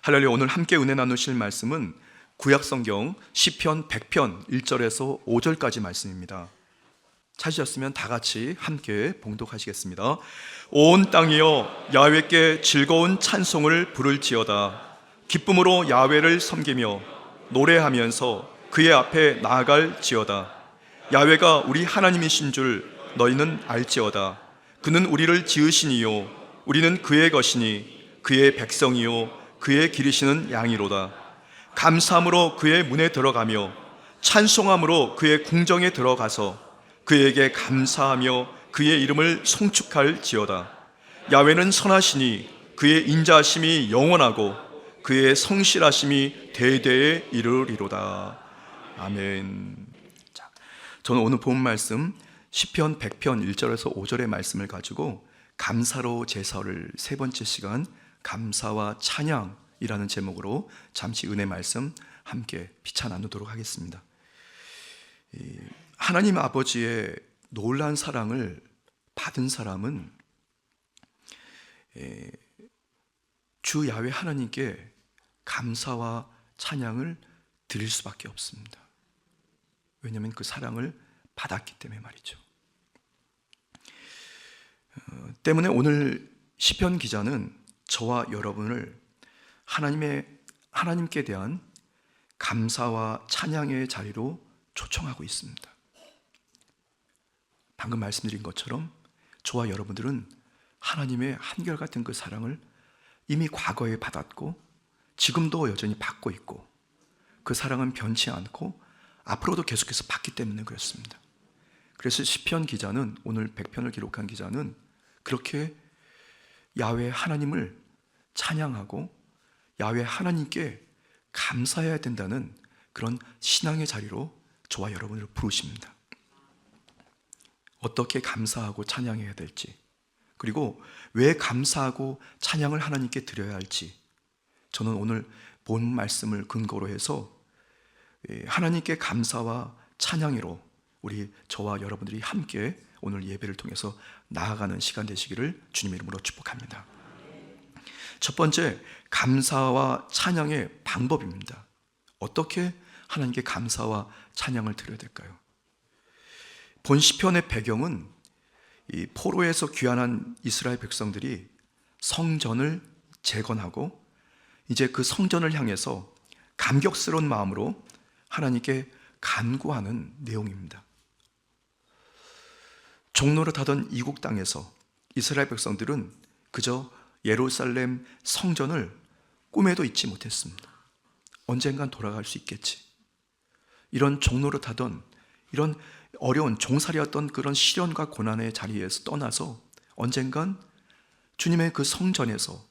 할렐루야. 오늘 함께 은혜 나누실 말씀은 구약성경 시편 100편 1절에서 5절까지 말씀입니다. 찾으셨으면 다 같이 함께 봉독하시겠습니다. 온 땅이여 야훼께 즐거운 찬송을 부를지어다. 기쁨으로 야훼를 섬기며 노래하면서 그의 앞에 나아갈지어다. 야훼가 우리 하나님이신 줄 너희는 알지어다. 그는 우리를 지으시니요 우리는 그의 것이니 그의 백성이요 그의 기르시는 양이로다. 감사함으로 그의 문에 들어가며 찬송함으로 그의 궁정에 들어가서 그에게 감사하며 그의 이름을 송축할지어다. 야훼는 선하시니 그의 인자하심이 영원하고 그의 성실하심이 대대에 이르리로다. 아멘. 자, 저는 오늘 본 말씀 시편 100편 1절에서 5절의 말씀을 가지고 감사로 제사를 세 번째 시간 감사와 찬양이라는 제목으로 잠시 은혜 말씀 함께 피차 나누도록 하겠습니다. 하나님 아버지의 놀라운 사랑을 받은 사람은 주 야훼 하나님께 감사와 찬양을 드릴 수밖에 없습니다. 왜냐하면 그 사랑을 받았기 때문에 말이죠. 때문에 오늘 시편 기자는 저와 여러분을 하나님께 대한 감사와 찬양의 자리로 초청하고 있습니다. 방금 말씀드린 것처럼 저와 여러분들은 하나님의 한결같은 그 사랑을 이미 과거에 받았고 지금도 여전히 받고 있고 그 사랑은 변치 않고 앞으로도 계속해서 받기 때문에 그렇습니다. 그래서 시편 기자는 오늘 100편을 기록한 기자는 그렇게 야훼 하나님을 찬양하고 야훼 하나님께 감사해야 된다는 그런 신앙의 자리로 저와 여러분을 부르십니다. 어떻게 감사하고 찬양해야 될지, 그리고 왜 감사하고 찬양을 하나님께 드려야 할지, 저는 오늘 본 말씀을 근거로 해서 하나님께 감사와 찬양으로 저와 여러분들이 함께 오늘 예배를 통해서 나아가는 시간 되시기를 주님의 이름으로 축복합니다. 첫 번째, 감사와 찬양의 방법입니다. 어떻게 하나님께 감사와 찬양을 드려야 될까요? 본 시편의 배경은 이 포로에서 귀환한 이스라엘 백성들이 성전을 재건하고 이제 그 성전을 향해서 감격스러운 마음으로 하나님께 간구하는 내용입니다. 종노릇하던 이국 땅에서 이스라엘 백성들은 그저 예루살렘 성전을 꿈에도 잊지 못했습니다. 언젠간 돌아갈 수 있겠지. 이런 종노릇하던 이런 어려운 종살이였던 그런 시련과 고난의 자리에서 떠나서 언젠간 주님의 그 성전에서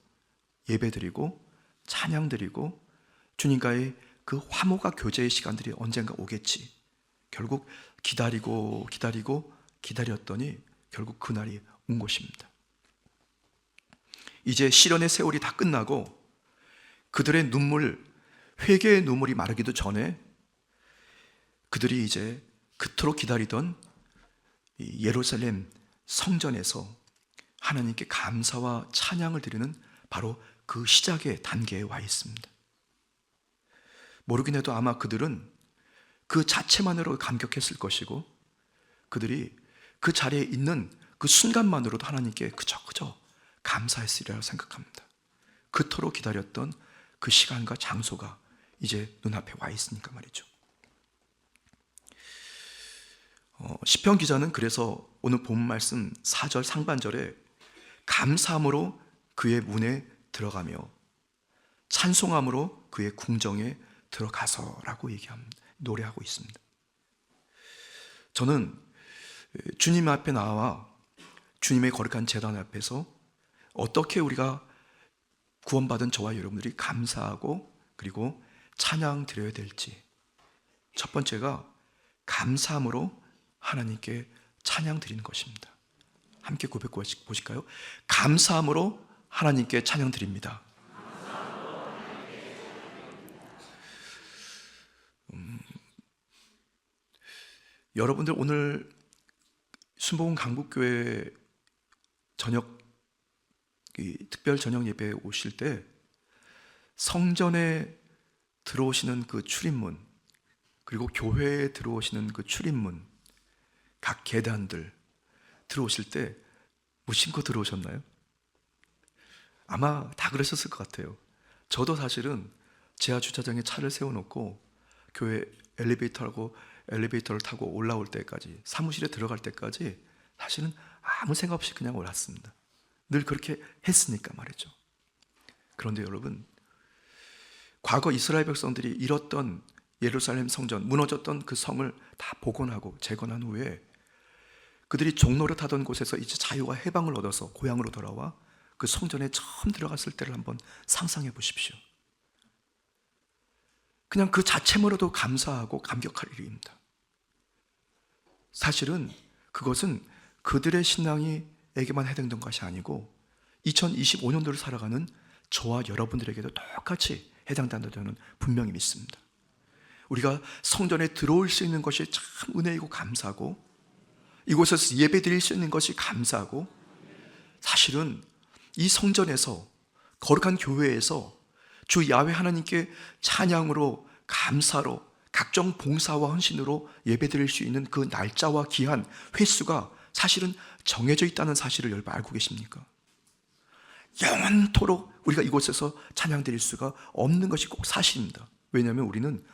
예배드리고 찬양드리고 주님과의 그 화목과 교제의 시간들이 언젠가 오겠지. 결국 기다렸더니 결국 그날이 온 것입니다. 이제 시련의 세월이 다 끝나고 그들의 회개의 눈물이 마르기도 전에 그들이 이제 그토록 기다리던 예루살렘 성전에서 하나님께 감사와 찬양을 드리는 바로 그 시작의 단계에 와 있습니다. 모르긴 해도 아마 그들은 그 자체만으로 감격했을 것이고 그들이 그 자리에 있는 그 순간만으로도 하나님께 그저 감사했으리라고 생각합니다. 그토록 기다렸던 그 시간과 장소가 이제 눈앞에 와 있으니까 말이죠. 시편 기자는 그래서 오늘 본 말씀 4절 상반절에 감사함으로 그의 문에 들어가며 찬송함으로 그의 궁정에 들어가서라고 노래하고 있습니다. 저는 주님 앞에 나와 주님의 거룩한 제단 앞에서 어떻게 우리가 구원받은 저와 여러분들이 감사하고 그리고 찬양 드려야 될지, 첫 번째가 감사함으로 하나님께 찬양 드리는 것입니다. 함께 고백해 보실까요? 감사함으로 하나님께 찬양 드립니다. 여러분들 오늘 순복음 강북교회 특별 저녁 예배에 오실 때 성전에 들어오시는 그 출입문, 그리고 교회에 들어오시는 그 출입문, 각 계단들 들어오실 때 무심코 들어오셨나요? 아마 다 그러셨을 것 같아요. 저도 사실은 지하 주차장에 차를 세워놓고 교회 엘리베이터를 타고 올라올 때까지, 사무실에 들어갈 때까지 사실은 아무 생각 없이 그냥 올랐습니다. 늘 그렇게 했으니까 말이죠. 그런데 여러분, 과거 이스라엘 백성들이 잃었던 예루살렘 성전, 무너졌던 그 성을 다 복원하고 재건한 후에 그들이 종노릇하던 곳에서 이제 자유와 해방을 얻어서 고향으로 돌아와 그 성전에 처음 들어갔을 때를 한번 상상해 보십시오. 그냥 그 자체만으로도 감사하고 감격할 일입니다. 사실은 그것은 그들의 신앙에게만 해당된 것이 아니고 2025년도를 살아가는 저와 여러분들에게도 똑같이 해당된다는 저는 분명히 믿습니다. 우리가 성전에 들어올 수 있는 것이 참 은혜이고 감사하고, 이곳에서 예배 드릴 수 있는 것이 감사하고, 사실은 이 성전에서, 거룩한 교회에서 주 야훼 하나님께 찬양으로, 감사로, 각종 봉사와 헌신으로 예배 드릴 수 있는 그 날짜와 기한, 횟수가 사실은 정해져 있다는 사실을 여러분 알고 계십니까? 영원토록 우리가 이곳에서 찬양 드릴 수가 없는 것이 꼭 사실입니다. 왜냐하면 우리는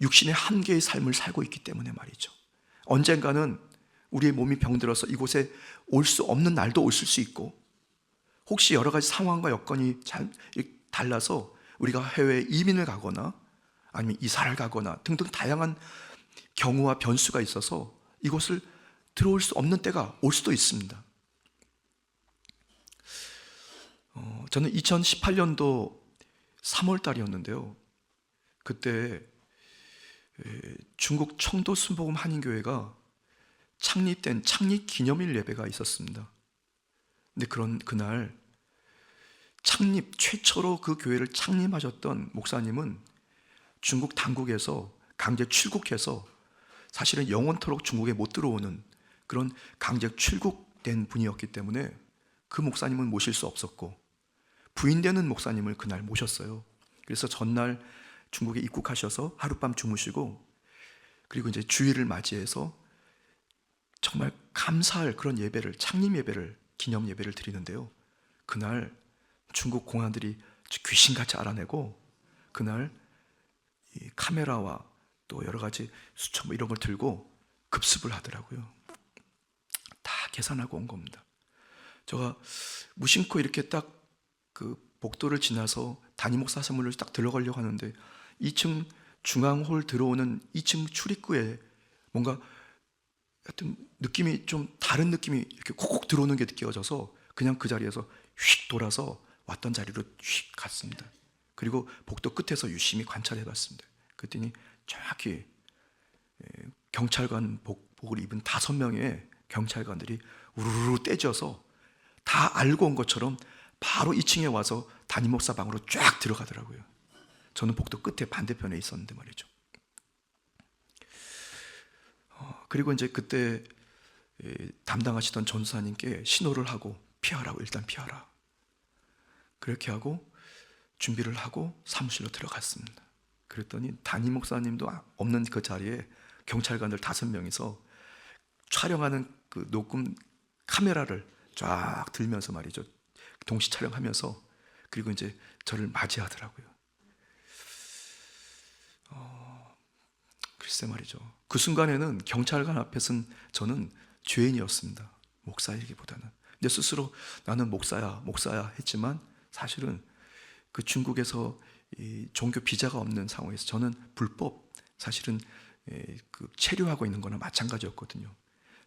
육신의 한계의 삶을 살고 있기 때문에 말이죠. 언젠가는 우리의 몸이 병들어서 이곳에 올 수 없는 날도 있을 수 있고, 혹시 여러 가지 상황과 여건이 달라서 우리가 해외에 이민을 가거나 아니면 이사를 가거나 등등 다양한 경우와 변수가 있어서 이곳을 들어올 수 없는 때가 올 수도 있습니다. 저는 2018년도 3월 달이었는데요. 그때 중국 청도 순복음 한인교회가 창립된 창립 기념일 예배가 있었습니다. 근데 그날 창립 최초로 그 교회를 창립하셨던 목사님은 중국 당국에서 강제 출국해서 사실은 영원토록 중국에 못 들어오는 그런 강제 출국된 분이었기 때문에 그 목사님은 모실 수 없었고, 부인되는 목사님을 그날 모셨어요. 그래서 전날 중국에 입국하셔서 하룻밤 주무시고, 그리고 이제 주일을 맞이해서 정말 감사할 그런 예배를, 창립 예배를, 기념 예배를 드리는데요. 그날 중국 공안들이 귀신같이 알아내고, 그날 이 카메라와 또 여러 가지 수첩 이런 걸 들고 급습을 하더라고요. 다 계산하고 온 겁니다. 제가 무심코 이렇게 딱 그 복도를 지나서 담임 목사 사무실로 딱 들어가려고 하는데 2층 중앙홀 들어오는 2층 출입구에 뭔가 하여튼 느낌이 좀 다른 느낌이 이렇게 콕콕 들어오는 게 느껴져서 그냥 그 자리에서 휙 돌아서 왔던 자리로 휙 갔습니다. 그리고 복도 끝에서 유심히 관찰해 봤습니다. 그랬더니 정확히 경찰관 복을 입은 5명의 경찰관들이 우르르 떼져서 다 알고 온 것처럼 바로 2층에 와서 담임 목사 방으로 쫙 들어가더라고요. 저는 복도 끝에 반대편에 있었는데 말이죠. 그리고 이제 그때 담당하시던 전사님께 신호를 하고 피하라고, 일단 피하라. 그렇게 하고 준비를 하고 사무실로 들어갔습니다. 그랬더니 담임 목사님도 없는 그 자리에 경찰관들 5명이서 촬영하는 그 녹음 카메라를 쫙 들면서 말이죠. 동시 촬영하면서, 그리고 이제 저를 맞이하더라고요. 글쎄 말이죠. 그 순간에는 경찰관 앞에 선 저는 죄인이었습니다. 목사이기보다는. 근데 스스로 나는 목사야 했지만 사실은 그 중국에서 이 종교 비자가 없는 상황에서 저는 불법, 사실은 그 체류하고 있는 거나 마찬가지였거든요.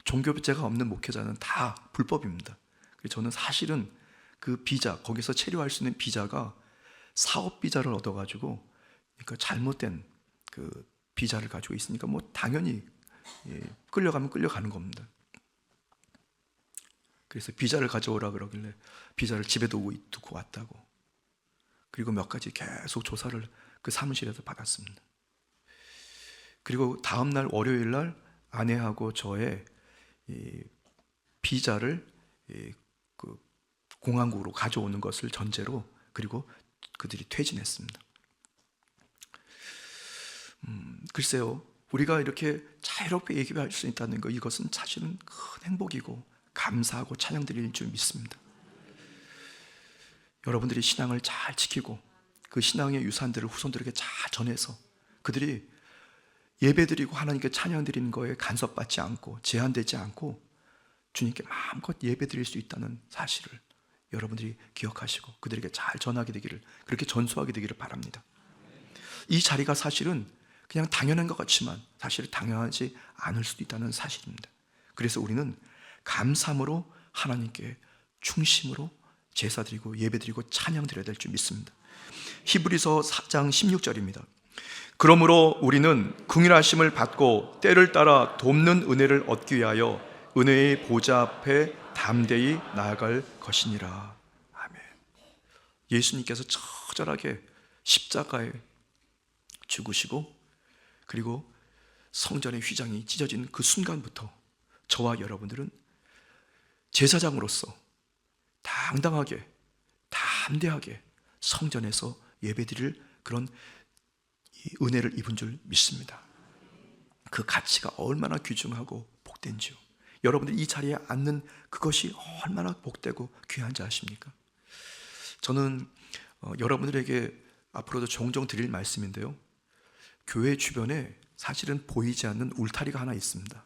종교 비자가 없는 목회자는 다 불법입니다. 그래서 저는 사실은 그 비자, 거기서 체류할 수 있는 비자가 사업 비자를 얻어가지고, 그러니까 잘못된 그 비자를 가지고 있으니까 뭐 당연히 끌려가면 끌려가는 겁니다. 그래서 비자를 가져오라 그러길래 비자를 집에 두고 왔다고. 그리고 몇 가지 계속 조사를 그 사무실에서 받았습니다. 그리고 다음 날 월요일 날 아내하고 저의 이 비자를 그 공항국으로 가져오는 것을 전제로, 그리고 그들이 퇴진했습니다. 글쎄요, 우리가 이렇게 자유롭게 얘기할 수 있다는 것, 이것은 사실은 큰 행복이고 감사하고 찬양드릴 줄 믿습니다. 여러분들이 신앙을 잘 지키고 그 신앙의 유산들을 후손들에게 잘 전해서 그들이 예배드리고 하나님께 찬양드리는 거에 간섭받지 않고 제한되지 않고 주님께 마음껏 예배드릴 수 있다는 사실을 여러분들이 기억하시고 그들에게 잘 전하게 되기를, 그렇게 전수하게 되기를 바랍니다. 이 자리가 사실은 그냥 당연한 것 같지만 사실 당연하지 않을 수도 있다는 사실입니다. 그래서 우리는 감사함으로 하나님께 충심으로 제사드리고 예배드리고 찬양드려야 될 줄 믿습니다. 히브리서 4장 16절입니다. 그러므로 우리는 긍휼하심을 받고 때를 따라 돕는 은혜를 얻기 위하여 은혜의 보좌 앞에 담대히 나아갈 것이니라. 아멘. 예수님께서 처절하게 십자가에 죽으시고 그리고 성전의 휘장이 찢어진 그 순간부터 저와 여러분들은 제사장으로서 당당하게 담대하게 성전에서 예배드릴 그런 은혜를 입은 줄 믿습니다. 그 가치가 얼마나 귀중하고 복된지요. 여러분들이 이 자리에 앉는 그것이 얼마나 복되고 귀한지 아십니까? 저는 여러분들에게 앞으로도 종종 드릴 말씀인데요, 교회 주변에 사실은 보이지 않는 울타리가 하나 있습니다.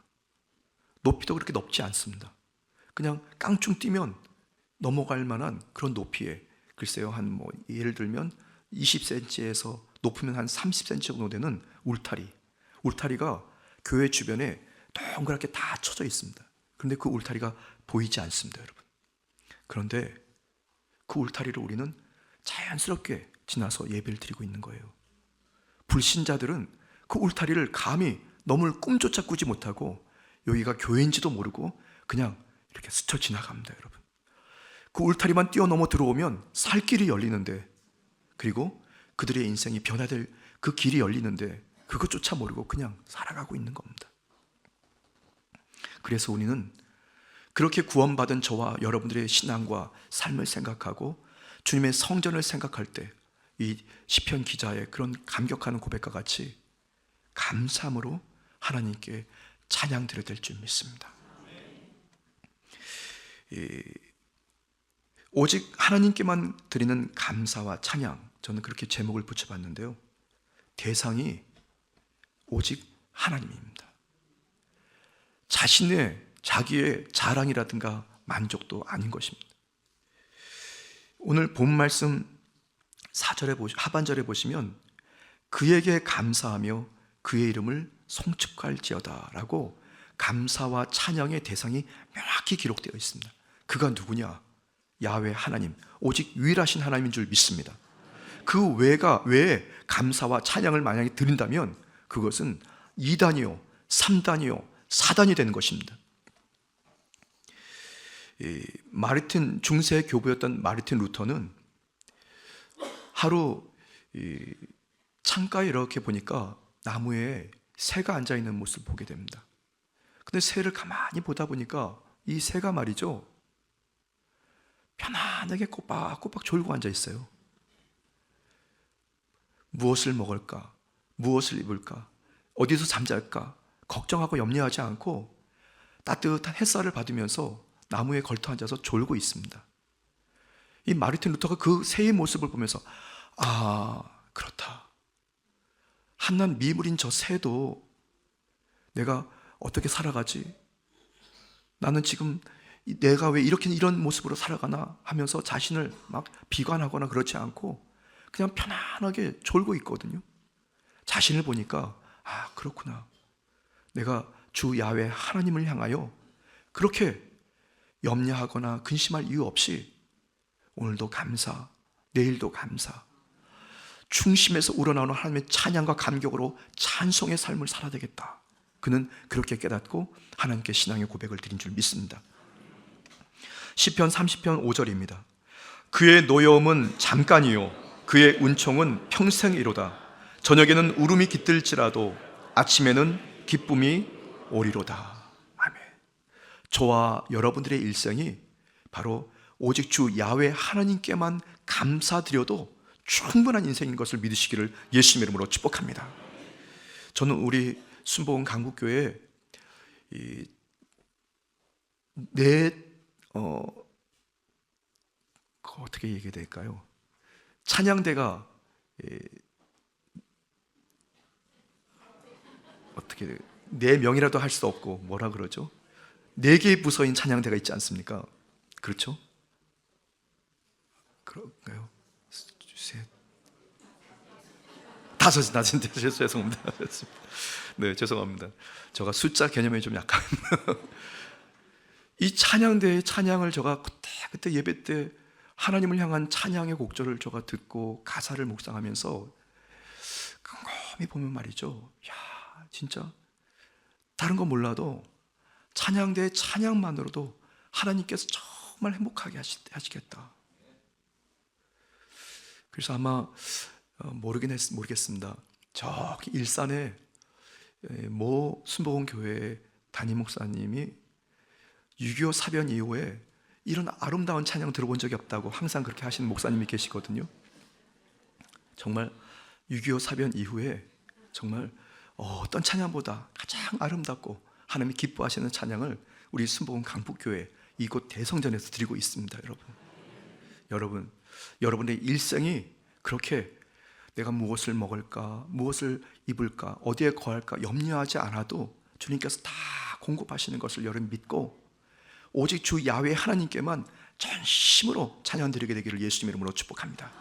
높이도 그렇게 높지 않습니다. 그냥 깡충 뛰면 넘어갈 만한 그런 높이에, 글쎄요, 한 예를 들면 20cm에서 높으면 한 30cm 정도 되는 울타리가 교회 주변에 동그랗게 다 쳐져 있습니다. 그런데 그 울타리가 보이지 않습니다, 여러분. 그런데 그 울타리를 우리는 자연스럽게 지나서 예배를 드리고 있는 거예요. 불신자들은 그 울타리를 감히 넘을 꿈조차 꾸지 못하고 여기가 교회인지도 모르고 그냥 이렇게 스쳐 지나갑니다, 여러분. 그 울타리만 뛰어넘어 들어오면 살 길이 열리는데, 그리고 그들의 인생이 변화될 그 길이 열리는데 그것조차 모르고 그냥 살아가고 있는 겁니다. 그래서 우리는 그렇게 구원받은 저와 여러분들의 신앙과 삶을 생각하고 주님의 성전을 생각할 때 이 시편 기자의 그런 감격하는 고백과 같이 감사함으로 하나님께 찬양 드려야 될 줄 믿습니다. 오직 하나님께만 드리는 감사와 찬양, 저는 그렇게 제목을 붙여봤는데요, 대상이 오직 하나님입니다. 자기의 자랑이라든가 만족도 아닌 것입니다. 오늘 본 말씀 4절에 하반절에 보시면 그에게 감사하며 그의 이름을 송축할지어다 라고 감사와 찬양의 대상이 명확히 기록되어 있습니다. 그가 누구냐? 야훼 하나님, 오직 유일하신 하나님인 줄 믿습니다. 그 외에 감사와 찬양을 만약에 드린다면 그것은 2단이요 3단이요 4단이 되는 것입니다. 마르틴 중세 교부였던 마르틴 루터는 하루 창가에 이렇게 보니까 나무에 새가 앉아있는 모습을 보게 됩니다. 근데 새를 가만히 보다 보니까 이 새가 말이죠, 편안하게 꼬박꼬박 졸고 앉아 있어요. 무엇을 먹을까? 무엇을 입을까? 어디서 잠잘까? 걱정하고 염려하지 않고 따뜻한 햇살을 받으면서 나무에 걸터 앉아서 졸고 있습니다. 이 마르틴 루터가 그 새의 모습을 보면서 그렇다. 한낱 미물인 저 새도 내가 어떻게 살아가지? 나는 지금 내가 왜 이런 모습으로 살아가나 하면서 자신을 막 비관하거나 그렇지 않고 그냥 편안하게 졸고 있거든요. 자신을 보니까 그렇구나. 내가 주 야훼 하나님을 향하여 그렇게 염려하거나 근심할 이유 없이 오늘도 감사, 내일도 감사, 중심에서 우러나오는 하나님의 찬양과 감격으로 찬송의 삶을 살아야 되겠다. 그는 그렇게 깨닫고 하나님께 신앙의 고백을 드린 줄 믿습니다. 시편 30편 5절입니다. 그의 노여움은 잠깐이요 그의 은총은 평생이로다. 저녁에는 울음이 깃들지라도 아침에는 기쁨이 오리로다. 아멘. 저와 여러분들의 일생이 바로 오직 주 야훼 하나님께만 감사드려도 충분한 인생인 것을 믿으시기를 예수님 이름으로 축복합니다. 저는 우리 순복음 강북교회 어떻게 얘기해야 될까요? 찬양대가 어떻게 네 명이라도 할 수 없고 뭐라 그러죠? 네 개의 부서인 찬양대가 있지 않습니까? 그렇죠? 그런가요? 셋, 다섯인데 죄송합니다. 네, 죄송합니다. 제가 숫자 개념이 좀 약한. 이 찬양대의 찬양을 제가 그때 예배 때 하나님을 향한 찬양의 곡절을 제가 듣고 가사를 묵상하면서 곰곰이 보면 말이죠. 야, 진짜 다른 건 몰라도 찬양대의 찬양만으로도 하나님께서 정말 행복하게 하시겠다. 그래서 아마 모르겠습니다. 저기 일산에 모 순복음 교회 담임 목사님이 6.25 사변 이후에 이런 아름다운 찬양 들어본 적이 없다고 항상 그렇게 하시는 목사님이 계시거든요. 정말 6.25 사변 이후에 정말 어떤 찬양보다 가장 아름답고 하나님이 기뻐하시는 찬양을 우리 순복음 강북교회 이곳 대성전에서 드리고 있습니다. 여러분의 일생이 그렇게 내가 무엇을 먹을까, 무엇을 입을까, 어디에 거할까 염려하지 않아도 주님께서 다 공급하시는 것을 여러분 믿고 오직 주 야훼 하나님께만 전심으로 찬양 드리게 되기를 예수님 이름으로 축복합니다.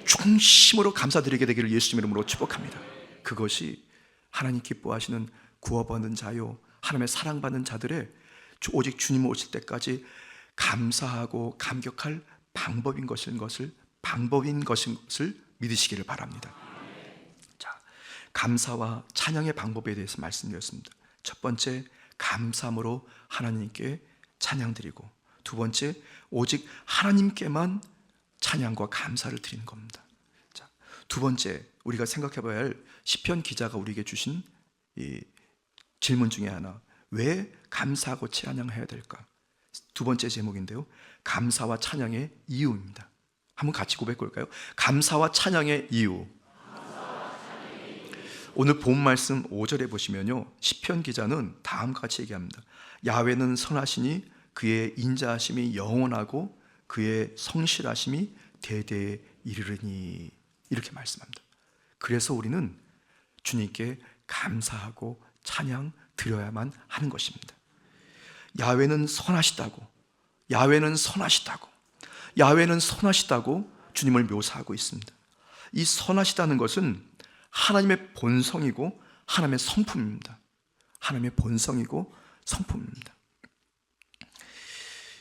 중심으로 감사드리게 되기를 예수님 이름으로 축복합니다. 그것이 하나님 기뻐하시는 구원받는 자요, 하나님의 사랑받는 자들의 오직 주님 오실 때까지 감사하고 감격할 방법인 것을 믿으시기를 바랍니다. 자, 감사와 찬양의 방법에 대해서 말씀드렸습니다. 첫 번째, 감사함으로 하나님께 찬양드리고, 두 번째, 오직 하나님께만 찬양과 감사를 드리는 겁니다. 자, 두 번째, 우리가 생각해 봐야 할 시편 기자가 우리에게 주신 이 질문 중에 하나, 왜 감사하고 찬양해야 될까? 두 번째 제목인데요, 감사와 찬양의 이유입니다. 한번 같이 고백해 볼까요? 감사와 찬양의 이유. 오늘 본 말씀 5절에 보시면요, 시편 기자는 다음과 같이 얘기합니다. 야훼는 선하시니 그의 인자하심이 영원하고 그의 성실하심이 대대에 이르르니, 이렇게 말씀합니다. 그래서 우리는 주님께 감사하고 찬양 드려야만 하는 것입니다. 야훼는 선하시다고, 야훼는 선하시다고, 야훼는 선하시다고 주님을 묘사하고 있습니다. 이 선하시다는 것은 하나님의 본성이고 하나님의 성품입니다. 하나님의 본성이고 성품입니다.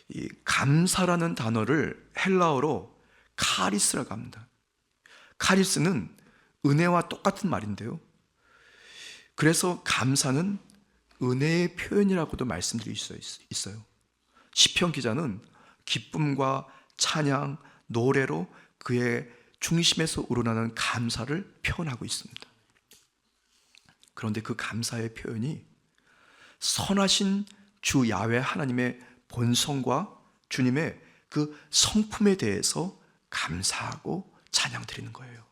이 감사라는 단어를 헬라어로 카리스라고 합니다. 카리스는 은혜와 똑같은 말인데요, 그래서 감사는 은혜의 표현이라고도 말씀드릴 수 있어요. 시편 기자는 기쁨과 찬양, 노래로 그의 중심에서 우러나는 감사를 표현하고 있습니다. 그런데 그 감사의 표현이 선하신 주 야훼 하나님의 본성과 주님의 그 성품에 대해서 감사하고 찬양 드리는 거예요.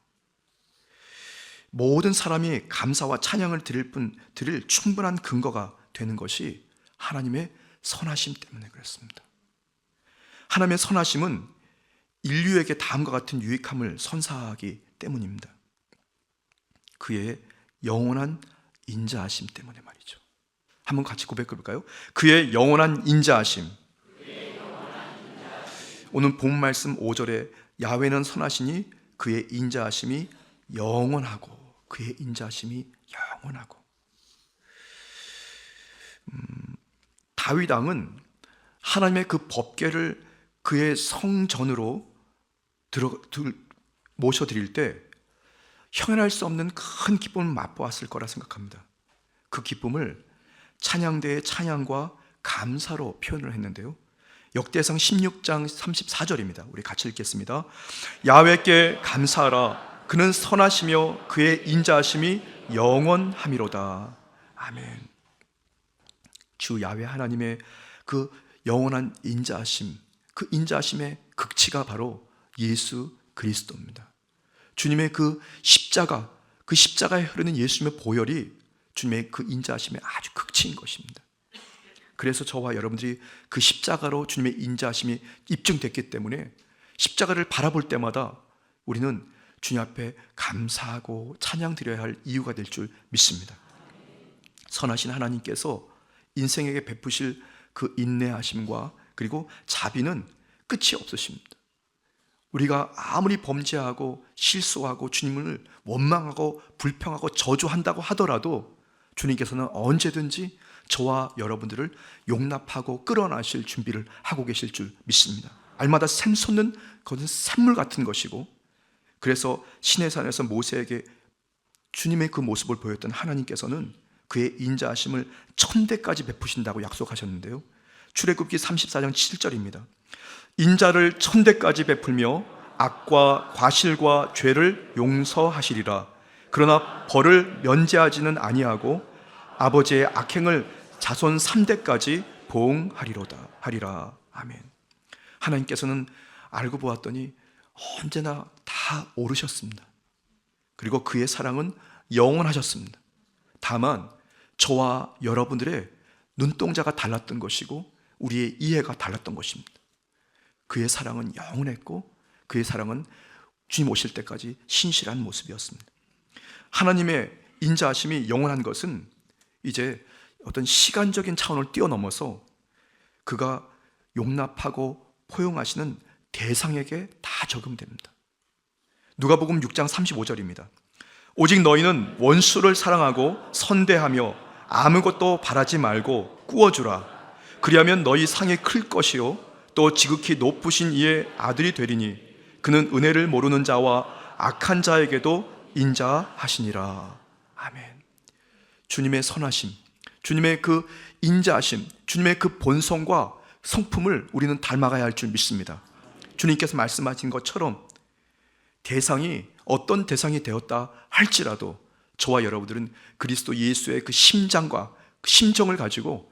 모든 사람이 감사와 찬양을 드릴 충분한 근거가 되는 것이 하나님의 선하심 때문에 그렇습니다. 하나님의 선하심은 인류에게 다음과 같은 유익함을 선사하기 때문입니다. 그의 영원한 인자하심 때문에 말이죠. 한번 같이 고백해 볼까요? 그의 영원한 인자하심. 오늘 본 말씀 5절에 야훼는 선하시니 그의 인자하심이 영원하고, 그의 인자하심이 영원하고. 다윗 왕은 하나님의 그 법궤를 그의 성전으로 모셔드릴 때 형언할 수 없는 큰 기쁨을 맛보았을 거라 생각합니다. 그 기쁨을 찬양대의 찬양과 감사로 표현을 했는데요, 역대상 16장 34절입니다. 우리 같이 읽겠습니다. 야훼께 감사하라. 그는 선하시며 그의 인자하심이 영원함이로다. 아멘. 주 야훼 하나님의 그 영원한 인자하심, 그 인자하심의 극치가 바로 예수 그리스도입니다. 주님의 그 십자가, 그 십자가에 흐르는 예수님의 보혈이 주님의 그 인자하심의 아주 극치인 것입니다. 그래서 저와 여러분들이 그 십자가로 주님의 인자하심이 입증됐기 때문에 십자가를 바라볼 때마다 우리는 주님 앞에 감사하고 찬양드려야 할 이유가 될 줄 믿습니다. 선하신 하나님께서 인생에게 베푸실 그 인내하심과 그리고 자비는 끝이 없으십니다. 우리가 아무리 범죄하고 실수하고 주님을 원망하고 불평하고 저주한다고 하더라도 주님께서는 언제든지 저와 여러분들을 용납하고 끌어나실 준비를 하고 계실 줄 믿습니다. 알마다 샘솟는 그것은 샘물 같은 것이고, 그래서 시내산에서 모세에게 주님의 그 모습을 보였던 하나님께서는 그의 인자하심을 1000대까지 베푸신다고 약속하셨는데요, 출애굽기 34장 7절입니다. 인자를 1000대까지 베풀며 악과 과실과 죄를 용서하시리라. 그러나 벌을 면제하지는 아니하고 아버지의 악행을 자손 3대까지 보응하리로다 하리라. 아멘. 하나님께서는 알고 보았더니 언제나 다 오르셨습니다. 그리고 그의 사랑은 영원하셨습니다. 다만 저와 여러분들의 눈동자가 달랐던 것이고 우리의 이해가 달랐던 것입니다. 그의 사랑은 영원했고 그의 사랑은 주님 오실 때까지 신실한 모습이었습니다. 하나님의 인자하심이 영원한 것은 이제 어떤 시간적인 차원을 뛰어넘어서 그가 용납하고 포용하시는 대상에게 다 적용됩니다. 누가복음 6장 35절입니다. 오직 너희는 원수를 사랑하고 선대하며 아무것도 바라지 말고 꾸어주라. 그리하면 너희 상이 클 것이요 또 지극히 높으신 이의 아들이 되리니 그는 은혜를 모르는 자와 악한 자에게도 인자하시니라. 아멘. 주님의 선하심, 주님의 그 인자하심, 주님의 그 본성과 성품을 우리는 닮아가야 할 줄 믿습니다. 주님께서 말씀하신 것처럼 대상이 어떤 대상이 되었다 할지라도 저와 여러분들은 그리스도 예수의 그 심장과 그 심정을 가지고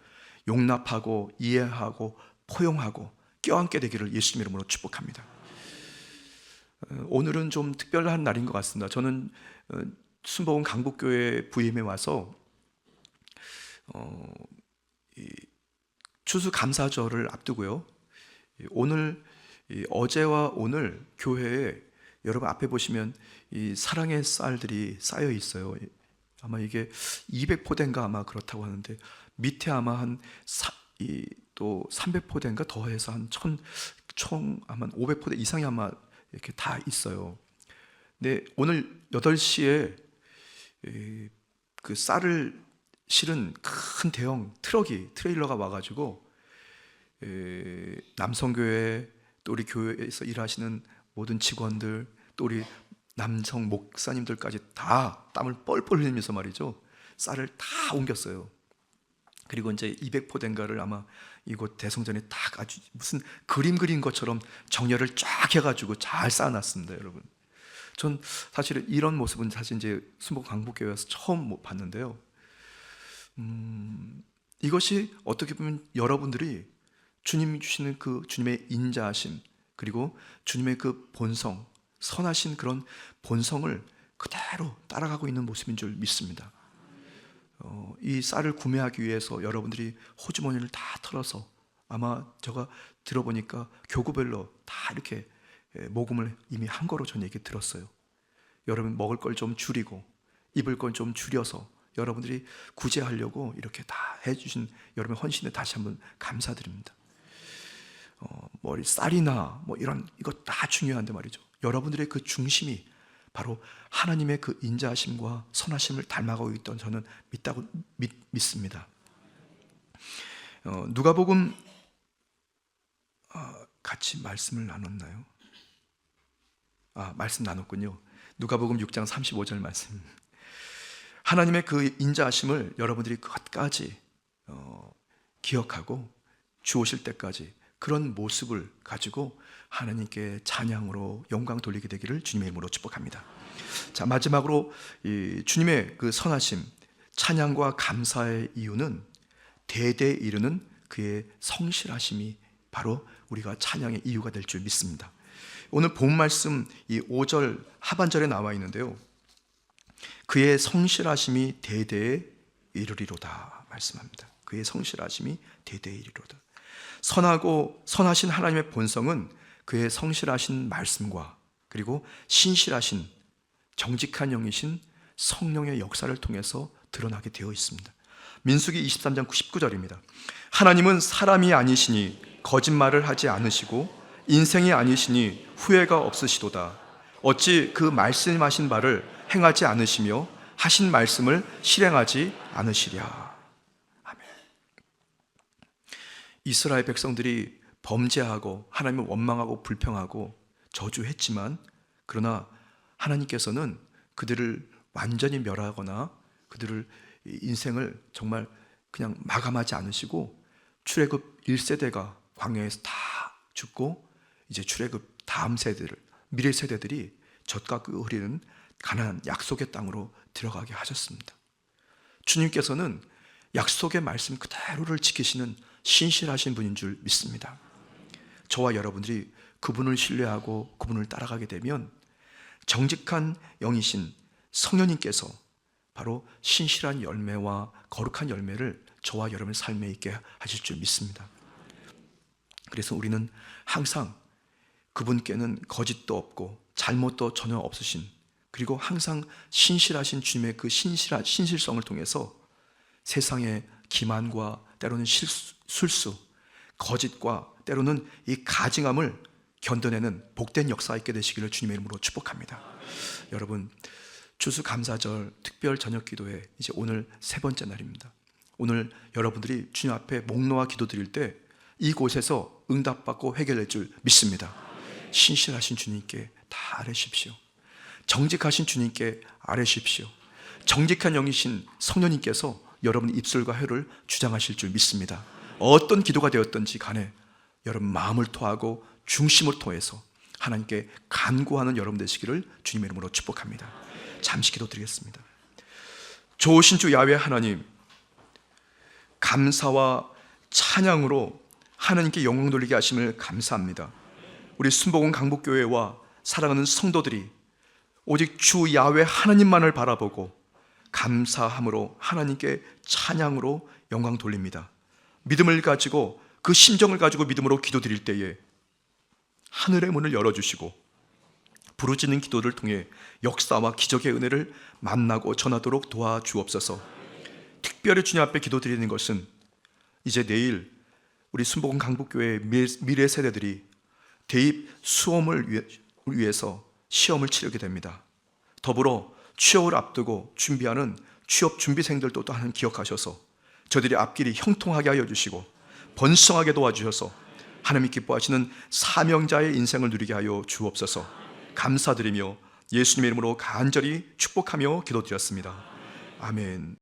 용납하고 이해하고 포용하고 껴안게 되기를 예수님 이름으로 축복합니다. 오늘은 좀 특별한 날인 것 같습니다. 저는 순복음 강북교회 부임에 와서 추수감사절을 앞두고요, 오늘 어제와 오늘 교회에 여러분 앞에 보시면 이 사랑의 쌀들이 쌓여 있어요. 아마 이게 200포대인가 아마 그렇다고 하는데 밑에 아마 또 300포대인가 더해서 총 아마 500포대 이상이 아마 이렇게 다 있어요. 근데 오늘 8시에 그 쌀을 실은 큰 대형 트레일러가 와가지고 남성교회 또 우리 교회에서 일하시는 모든 직원들 또 우리 남성 목사님들까지 다 땀을 뻘뻘 흘리면서 말이죠, 쌀을 다 옮겼어요. 그리고 이제 200포대인가를 아마 이곳 대성전에 딱 아주 무슨 그림 그린 것처럼 정렬을 쫙 해가지고 잘 쌓아놨습니다, 여러분. 전 사실 이런 모습은 사실 이제 순복 강북교회에서 처음 봤는데요. 이것이 어떻게 보면 여러분들이 주님이 주시는 그 주님의 인자하심 그리고 주님의 그 본성, 선하신 그런 본성을 그대로 따라가고 있는 모습인 줄 믿습니다. 이 쌀을 구매하기 위해서 여러분들이 호주머니를 다 털어서 아마 제가 들어보니까 교구별로 다 이렇게 모금을 이미 한 거로 전 얘기 들었어요. 여러분 먹을 걸 좀 줄이고 입을 걸 좀 줄여서 여러분들이 구제하려고 이렇게 다 해주신 여러분의 헌신에 다시 한번 감사드립니다. 쌀이나 이거 다 중요한데 말이죠, 여러분들의 그 중심이 바로 하나님의 그 인자하심과 선하심을 닮아가고 있던 저는 믿습니다. 누가복음 같이 말씀을 나눴나요? 말씀 나눴군요. 누가복음 6장 35절 말씀. 하나님의 그 인자하심을 여러분들이 끝까지 기억하고 주 오실 때까지 그런 모습을 가지고 하나님께 찬양으로 영광 돌리게 되기를 주님의 이름으로 축복합니다. 자, 마지막으로 이 주님의 그 선하심, 찬양과 감사의 이유는 대대에 이르는 그의 성실하심이 바로 우리가 찬양의 이유가 될 줄 믿습니다. 오늘 본 말씀 이 5절 하반절에 나와 있는데요. 그의 성실하심이 대대에 이르리로다 말씀합니다. 그의 성실하심이 대대에 이르리로다. 선하고 선하신 하나님의 본성은 그의 성실하신 말씀과 그리고 신실하신 정직한 영이신 성령의 역사를 통해서 드러나게 되어 있습니다. 민수기 23장 19절입니다. 하나님은 사람이 아니시니 거짓말을 하지 않으시고 인생이 아니시니 후회가 없으시도다. 어찌 그 말씀하신 바를 행하지 않으시며 하신 말씀을 실행하지 않으시랴. 아멘. 이스라엘 백성들이 범죄하고 하나님을 원망하고 불평하고 저주했지만 그러나 하나님께서는 그들을 완전히 멸하거나 그들을 인생을 정말 그냥 마감하지 않으시고 출애굽 1세대가 광야에서 다 죽고 이제 출애굽 다음 세대들, 미래 세대들이 젖과 꿀 흐르는 가나안 약속의 땅으로 들어가게 하셨습니다. 주님께서는 약속의 말씀 그대로를 지키시는 신실하신 분인 줄 믿습니다. 저와 여러분들이 그분을 신뢰하고 그분을 따라가게 되면 정직한 영이신 성령님께서 바로 신실한 열매와 거룩한 열매를 저와 여러분의 삶에 있게 하실 줄 믿습니다. 그래서 우리는 항상 그분께는 거짓도 없고 잘못도 전혀 없으신, 그리고 항상 신실하신 주님의 그 신실성을 통해서 세상의 기만과 때로는 술수, 거짓과 때로는 이 가증함을 견뎌내는 복된 역사가 있게 되시기를 주님의 이름으로 축복합니다. 여러분, 추수감사절 특별 저녁 기도회 이제 오늘 세 번째 날입니다. 오늘 여러분들이 주님 앞에 목 놓아 기도드릴 때 이곳에서 응답받고 해결될 줄 믿습니다. 신실하신 주님께 다 아뢰십시오. 정직하신 주님께 아뢰십시오. 정직한 영이신 성령님께서 여러분 입술과 혀를 주장하실 줄 믿습니다. 어떤 기도가 되었든지 간에 여러분 마음을 토하고 중심을 통해서 하나님께 간구하는 여러분 되시기를 주님의 이름으로 축복합니다. 잠시 기도드리겠습니다. 좋으신 주 야훼 하나님, 감사와 찬양으로 하나님께 영광 돌리게 하심을 감사합니다. 우리 순복음 강북교회와 사랑하는 성도들이 오직 주 야훼 하나님만을 바라보고 감사함으로 하나님께 찬양으로 영광 돌립니다. 믿음을 가지고 그 심정을 가지고 믿음으로 기도드릴 때에 하늘의 문을 열어주시고 부르짖는 기도를 통해 역사와 기적의 은혜를 만나고 전하도록 도와주옵소서. 특별히 주님 앞에 기도드리는 것은 이제 내일 우리 순복음 강북교회 미래 세대들이 대입 수험을 위해서 시험을 치르게 됩니다. 더불어 취업을 앞두고 준비하는 취업 준비생들도 또한 기억하셔서 저들이 앞길이 형통하게 하여 주시고 번성하게 도와주셔서 하나님이 기뻐하시는 사명자의 인생을 누리게 하여 주옵소서. 감사드리며 예수님의 이름으로 간절히 축복하며 기도드렸습니다. 아멘.